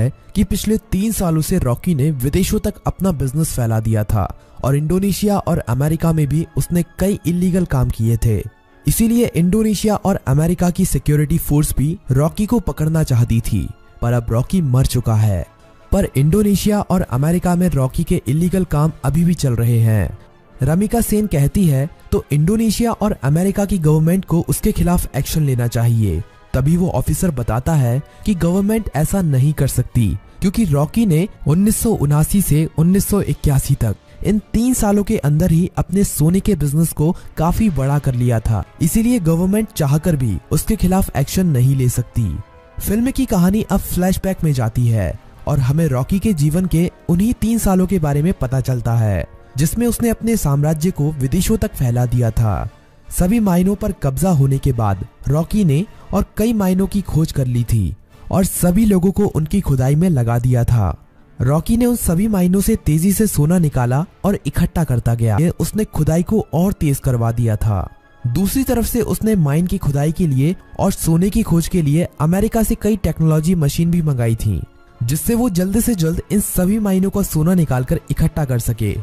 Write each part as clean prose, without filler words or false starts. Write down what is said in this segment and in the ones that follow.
है कि पिछले 3 सालों से रॉकी ने विदेशों तक अपना बिजनेस फैला दिया था और इंडोनेशिया और अमेरिका में भी उसने कई इलीगल काम किए थे। इसीलिए इंडोनेशिया और अमेरिका की सिक्योरिटी फोर्स भी रॉकी को पकड़ना चाहती थी, पर अब रॉकी मर चुका है। पर इंडोनेशिया और अमेरिका में रॉकी के इलीगल काम अभी भी चल रहे हैं। रमिका सेन कहती है तो इंडोनेशिया और अमेरिका की गवर्नमेंट को उसके खिलाफ एक्शन लेना चाहिए। तभी वो ऑफिसर बताता है कि गवर्नमेंट ऐसा नहीं कर सकती, क्योंकि रॉकी ने 1979 से 1981 तक इन 3 सालों के अंदर ही अपने सोने के बिजनेस को काफी बड़ा कर लिया था। इसीलिए गवर्नमेंट चाहकर भी उसके खिलाफ एक्शन नहीं ले सकती। फिल्म की कहानी अब फ्लैशबैक में जाती है और हमें रॉकी के जीवन के उन्हीं 3 सालों के बारे में पता चलता है, जिसमें उसने अपने साम्राज्य को विदेशों तक फैला दिया था। सभी माइनों पर कब्जा होने के बाद रॉकी ने और कई माइनों की खोज कर ली थी और सभी लोगों को उनकी खुदाई में लगा दिया था। रॉकी ने उन सभी माइनों से तेजी से सोना निकाला और इकट्ठा करता गया। उसने खुदाई को और तेज करवा दिया था। दूसरी तरफ से उसने माइन की खुदाई के लिए और सोने की खोज के लिए अमेरिका से कई टेक्नोलॉजी मशीन भी मंगाई थी, जिससे वो जल्द से जल्द इन सभी माइनों का सोना निकालकर इकट्ठा कर सके।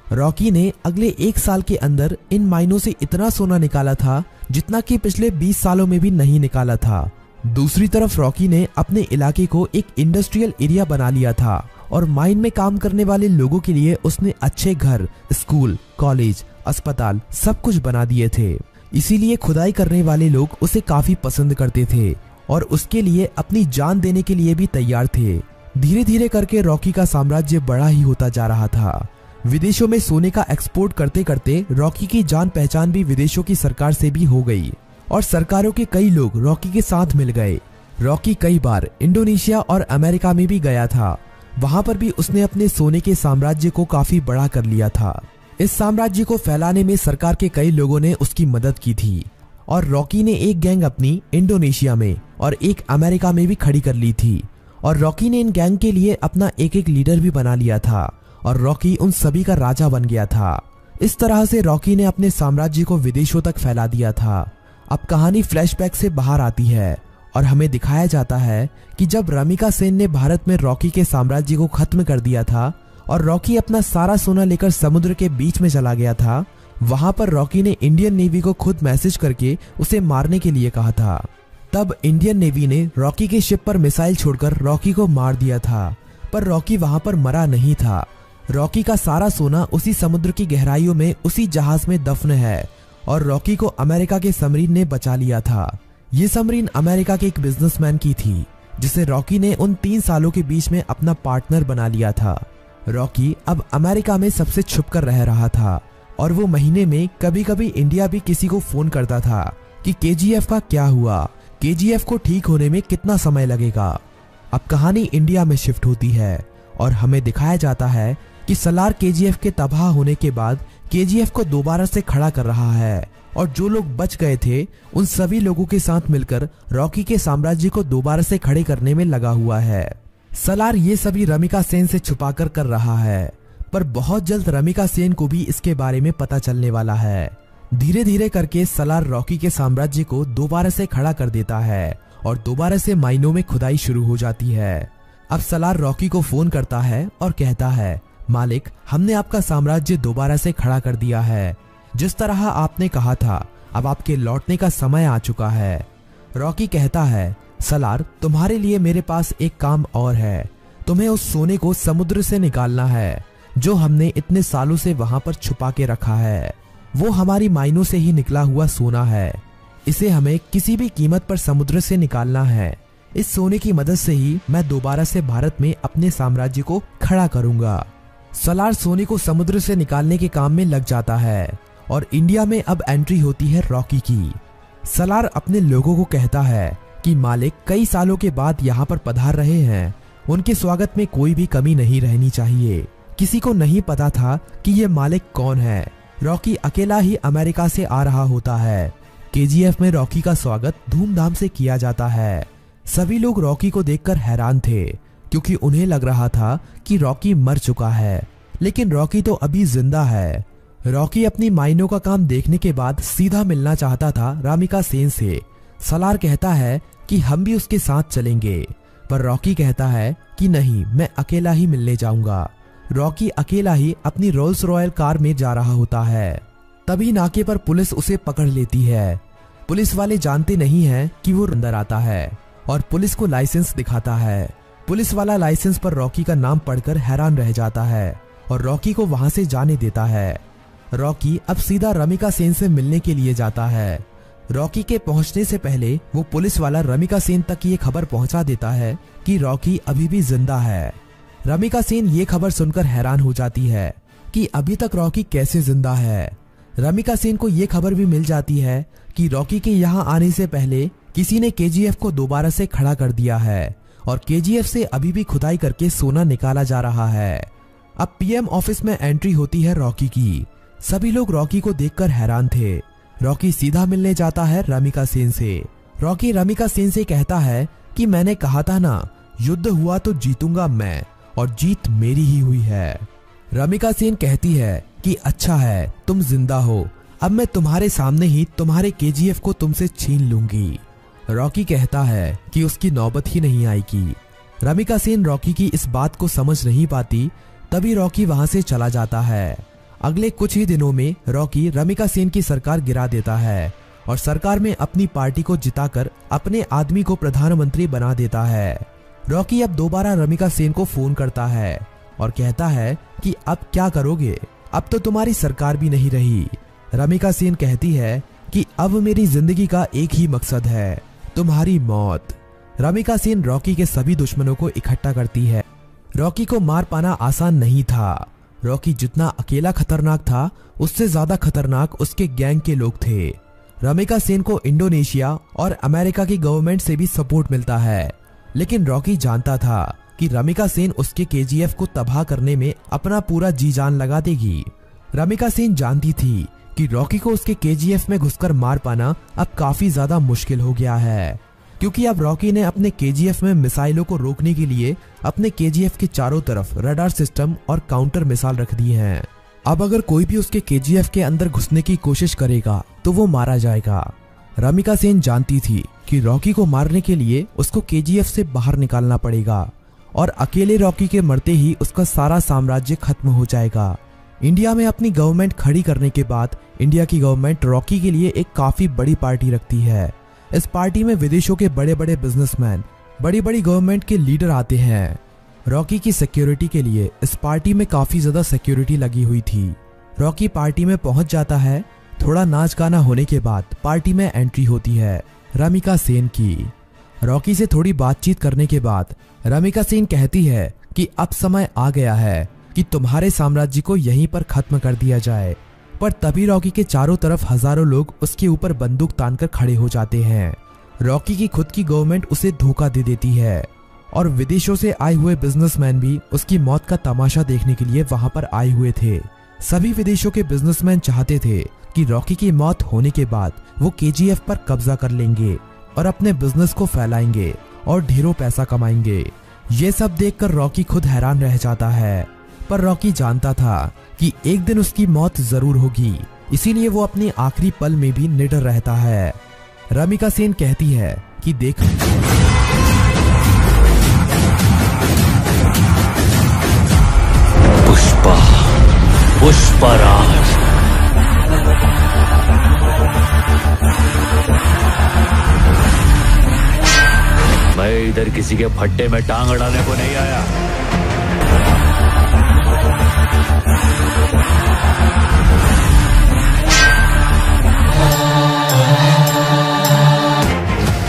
रॉकी ने अगले 1 साल के अंदर इन माइनों से इतना सोना निकाला था जितना कि पिछले 20 सालों में भी नहीं निकाला था। दूसरी तरफ रॉकी ने अपने इलाके को एक इंडस्ट्रियल एरिया बना लिया था और माइन में काम करने वाले लोगों के लिए उसने अच्छे घर, स्कूल, कॉलेज, अस्पताल सब कुछ बना दिए थे। इसीलिए खुदाई करने वाले लोग उसे काफी पसंद करते थे और उसके लिए अपनी जान देने के लिए भी तैयार थे। धीरे धीरे करके रॉकी का साम्राज्य बड़ा ही होता जा रहा था। विदेशों में सोने का एक्सपोर्ट करते करते रॉकी की जान पहचान भी विदेशों की सरकार से भी हो गई और सरकारों के कई लोग रॉकी के साथ मिल गए। रॉकी कई बार इंडोनेशिया और अमेरिका में भी गया था। वहां पर भी उसने अपने सोने के साम्राज्य को काफी बड़ा कर लिया था। इस साम्राज्य को फैलाने में सरकार के कई लोगों ने उसकी मदद की थी और रॉकी ने एक गैंग अपनी इंडोनेशिया में और एक अमेरिका में भी खड़ी कर ली थी और रॉकी ने इन गैंग के लिए अपना एक एक लीडर भी बना लिया था और रॉकी उन सभी का राजा बन गया था। इस तरह से रॉकी ने अपने साम्राज्य को विदेशों तक फैला दिया था। अब कहानी फ्लैशबैक से बाहर आती है और हमें दिखाया जाता है कि जब रमिका सेन ने भारत में रॉकी के साम्राज्य को खत्म कर दिया था और रॉकी अपना सारा सोना लेकर समुद्र के बीच में चला गया था, वहां पर रॉकी ने इंडियन नेवी को खुद मैसेज करके उसे मारने के लिए कहा था। तब इंडियन नेवी ने रॉकी के शिप पर मिसाइल छोड़कर रॉकी को मार दिया था, पर रॉकी वहां पर मरा नहीं था। रॉकी का सारा सोना उसी समुद्र की गहराइयों में उसी जहाज में दफन है और रॉकी को अमेरिका के सबमरीन ने बचा लिया था। ये सबमरीन अमेरिका के एक बिजनेसमैन की थी, जिसे रॉकी ने उन 3 सालों के बीच में अपना पार्टनर बना लिया था। रॉकी अब अमेरिका में सबसे छुपकर रह रहा था और वो महीने में कभी कभी इंडिया भी किसी को फोन करता था कि केजीएफ का क्या हुआ, केजीएफ को ठीक होने में कितना समय लगेगा। अब कहानी इंडिया में शिफ्ट होती है और हमें दिखाया जाता है कि सलार केजीएफ के तबाह होने के बाद केजीएफ को दोबारा से खड़ा कर रहा है और जो लोग बच गए थे उन सभी लोगों के साथ मिलकर रॉकी के साम्राज्य को दोबारा से खड़े करने में लगा हुआ है। सलार ये सभी रमिका सेन से छुपाकर कर रहा है, पर बहुत जल्द रमिका सेन को भी इसके बारे में पता चलने वाला है। धीरे धीरे करके सलार रॉकी के साम्राज्य को दोबारा से खड़ा कर देता है और दोबारा से माइनों में खुदाई शुरू हो जाती है। अब सलार रॉकी को फोन करता है और कहता है, मालिक, हमने आपका साम्राज्य दोबारा से खड़ा कर दिया है। जिस तरह आपने कहा था, अब आपके लौटने का समय आ चुका है। रॉकी कहता है, सलार, तुम्हारे लिए मेरे पास एक काम और है। तुम्हें उस सोने को समुद्र से निकालना है जो हमने इतने सालों से वहां पर छुपा के रखा है। वो हमारी माइनों से ही निकला हुआ सोना है। इसे हमें किसी भी कीमत पर समुद्र से निकालना है। इस सोने की मदद से ही मैं दोबारा से भारत में अपने साम्राज्य को खड़ा करूंगा। सलार सोने को समुद्र से निकालने के काम में लग जाता है और इंडिया में अब एंट्री होती है रॉकी की। सलार अपने लोगों को कहता है कि मालिक कई सालों के बाद यहाँ पर पधार रहे हैं, उनके स्वागत में कोई भी कमी नहीं रहनी चाहिए। किसी को नहीं पता था कि ये मालिक कौन है। रॉकी अकेला ही अमेरिका से आ रहा होता है। केजीएफ में रॉकी का स्वागत धूमधाम से किया जाता है। सभी लोग रॉकी को देखकर हैरान थे, क्योंकि उन्हें लग रहा था कि रॉकी मर चुका है, लेकिन रॉकी तो अभी जिंदा है। रॉकी अपनी माइनों का काम देखने के बाद सीधा मिलना चाहता था रमिका सेन से। सलार कहता है कि हम भी उसके साथ चलेंगे, पर रॉकी कहता है कि नहीं, मैं अकेला ही मिलने जाऊंगा। रॉकी अकेला ही अपनी रोल्स रॉयल कार में जा रहा होता है। तभी नाके पर पुलिस उसे पकड़ लेती है। पुलिस वाले जानते नहीं हैं कि वो अंदर आता है और पुलिस को लाइसेंस दिखाता है। पुलिस वाला लाइसेंस पर रॉकी का नाम पढ़कर हैरान रह जाता है और रॉकी को वहां से जाने देता है। रॉकी अब सीधा रमिका सेन से मिलने के लिए जाता है। रॉकी के पहुंचने से पहले वो पुलिस वाला रमिका सेन तक ये खबर पहुंचा देता है कि रॉकी अभी भी जिंदा है। रमिका सेन ये खबर सुनकर हैरान हो जाती है कि अभी तक रॉकी कैसे जिंदा है। रमिका सेन को ये खबर भी मिल जाती है कि रॉकी के यहाँ आने से पहले किसी ने केजीएफ को दोबारा से खड़ा कर दिया है और केजीएफ से अभी भी खुदाई करके सोना निकाला जा रहा है। अब पीएम ऑफिस में एंट्री होती है रॉकी की। सभी लोग रॉकी को देखकर हैरान थे। रॉकी सीधा मिलने जाता है रमिका सेन से। रॉकी रमिका सेन से कहता है कि मैंने कहा था ना, युद्ध हुआ तो जीतूंगा मैं और जीत मेरी ही हुई है। रमिका सेन कहती है कि अच्छा है तुम जिंदा हो, अब मैं तुम्हारे सामने ही तुम्हारे केजीएफ को तुमसे छीन लूंगी। रॉकी कहता है कि उसकी नौबत ही नहीं आएगी। रमिका सेन रॉकी की इस बात को समझ नहीं पाती। तभी रॉकी वहां से चला जाता है। अगले कुछ ही दिनों में रॉकी रमिका सेन की सरकार गिरा देता है और सरकार में अपनी पार्टी को जिताकर अपने आदमी को प्रधानमंत्री बना देता है। रॉकी अब दोबारा रमिका सेन को फोन करता है और कहता है कि अब क्या करोगे, अब तो तुम्हारी सरकार भी नहीं रही। रमिका सेन कहती है कि अब मेरी जिंदगी का एक ही मकसद है, तुम्हारी मौत। रमिका सेन रॉकी के सभी दुश्मनों को इकट्ठा करती है। रॉकी को मार पाना आसान नहीं था। रॉकी जितना अकेला खतरनाक था, उससे ज्यादा खतरनाक उसके गैंग के लोग थे। रमिका सेन को इंडोनेशिया और अमेरिका की गवर्नमेंट से भी सपोर्ट मिलता है, लेकिन रॉकी जानता था कि रमिका सेन उसके केजीएफ को तबाह करने में अपना पूरा जी जान लगा देगी। रमिका सेन जानती थी कि रॉकी को उसके केजीएफ में घुसकर मार पाना अब काफी ज्यादा मुश्किल हो गया है, क्योंकि अब रॉकी ने अपने केजीएफ में मिसाइलों को रोकने के लिए अपने केजीएफ के चारों तरफ रडार सिस्टम और काउंटर मिसाइल रख दी हैं। अब अगर कोई भी उसके केजीएफ के अंदर घुसने की कोशिश करेगा तो वो मारा जाएगा। रमिका सेन जानती थी कि रॉकी को मारने के लिए उसको केजीएफ से बाहर निकालना पड़ेगा और अकेले रॉकी के मरते ही उसका सारा साम्राज्य खत्म हो जाएगा। इंडिया में अपनी गवर्नमेंट खड़ी करने के बाद इंडिया की गवर्नमेंट रॉकी के लिए एक काफी बड़ी पार्टी रखती है। इस पार्टी में विदेशों के बड़े बड़े बिजनेसमैन, बड़ी बड़ी गवर्नमेंट के लीडर आते हैं। रॉकी की सिक्योरिटी के लिए इस पार्टी में काफी ज्यादा सिक्योरिटी लगी हुई थी। रॉकी पार्टी में पहुंच जाता है। थोड़ा नाच गाना होने के बाद पार्टी में एंट्री होती है रमिका सेन की। रॉकी से थोड़ी बातचीत करने के बाद रमिका सेन कहती है कि अब समय आ गया है कि तुम्हारे साम्राज्य को यहीं पर खत्म कर दिया जाए। पर तभी रॉकी के चारों तरफ हजारों लोग उसके ऊपर बंदूक तानकर खड़े हो जाते हैं। रॉकी की खुद की गवर्नमेंट उसे धोखा दे देती है और विदेशों से आए हुए बिजनेसमैन भी उसकी मौत का तमाशा देखने के लिए वहां पर आए हुए थे। सभी विदेशों के बिजनेसमैन चाहते थे कि रॉकी की मौत होने के बाद वो केजीएफ पर कब्जा कर लेंगे और अपने बिजनेस को फैलाएंगे और ढेरों पैसा कमाएंगे। ये सब देखकर रॉकी खुद हैरान रह जाता है, पर रॉकी जानता था कि एक दिन उसकी मौत जरूर होगी, इसीलिए वो अपने आखिरी पल में भी निडर रहता है। रमिका सेन कहती है कि देख, पुष्पा, पुष्पराज, मैं इधर किसी के फट्टे में टांग अड़ाने को नहीं आया।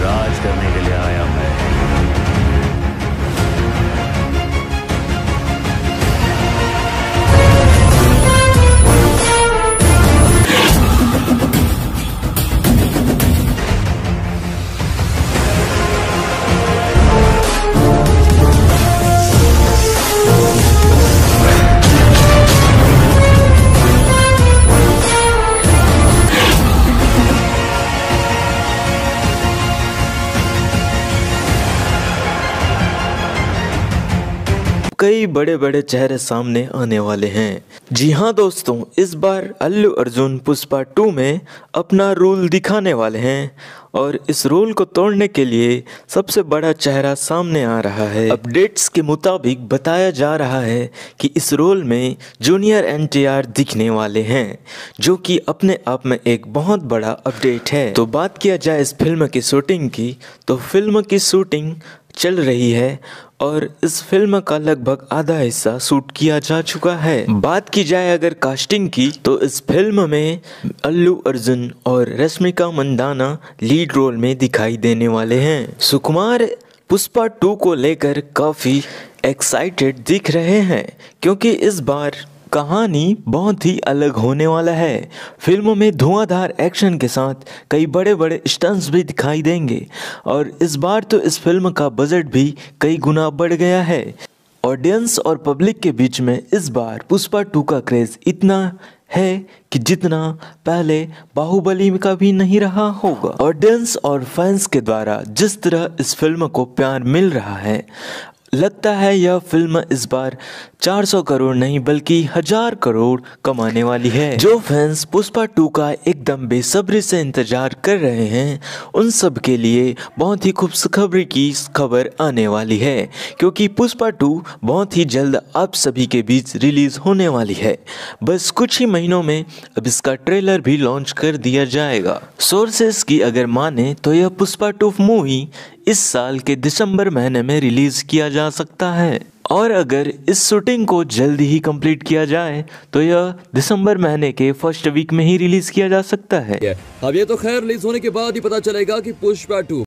राज करने के लिए आया मैं। कई बड़े बड़े चेहरे सामने आने वाले हैं। जी हाँ दोस्तों, इस बार अल्लू अर्जुन पुष्पा 2 में अपना रूल दिखाने वाले हैं और इस रोल को तोड़ने के लिए सबसे बड़ा चेहरा सामने आ रहा है। अपडेट्स के मुताबिक बताया जा रहा है कि इस रोल में जूनियर एनटीआर दिखने वाले हैं, जो कि अपने आप में एक बहुत बड़ा अपडेट है। तो बात किया जाए इस फिल्म की शूटिंग की, तो फिल्म की शूटिंग चल रही है और इस फिल्म का लगभग आधा हिस्सा शूट किया जा चुका है। बात की जाए अगर कास्टिंग की, तो इस फिल्म में अल्लू अर्जुन और रश्मिका मंदाना लीड रोल में दिखाई देने वाले हैं। सुकुमार पुष्पा 2 को लेकर काफ़ी एक्साइटेड दिख रहे हैं, क्योंकि इस बार कहानी बहुत ही अलग होने वाला है। फिल्म में धुआंधार एक्शन के साथ कई बड़े बड़े स्टंट्स भी दिखाई देंगे और इस बार तो इस फिल्म का बजट भी कई गुना बढ़ गया है। ऑडियंस और पब्लिक के बीच में इस बार पुष्पा 2 का क्रेज इतना है कि जितना पहले बाहुबली का भी नहीं रहा होगा। ऑडियंस और फैंस के द्वारा जिस तरह इस फिल्म को प्यार मिल रहा है, लगता है यह फिल्म इस बार 400 करोड़ नहीं बल्कि 1000 करोड़ कमाने वाली है। जो फैंस पुष्पा 2 का एकदम बेसब्री से इंतजार कर रहे हैं, उन सब के लिए बहुत ही खुशखबरी की खबर आने वाली है, क्योंकि पुष्पा 2 बहुत ही जल्द आप सभी के बीच रिलीज होने वाली है। बस कुछ ही महीनों में अब इसका ट्रेलर भी लॉन्च कर दिया जाएगा। सोर्सेस की अगर माने तो यह पुष्पा 2 मूवी इस साल के दिसंबर महीने में रिलीज किया जा सकता है, और अगर इस शूटिंग को जल्दी ही कंप्लीट किया जाए तो यह दिसंबर महीने के फर्स्ट वीक में ही रिलीज किया जा सकता है। अब ये तो खैर रिलीज होने के बाद ही पता चलेगा कि पुष्पा 2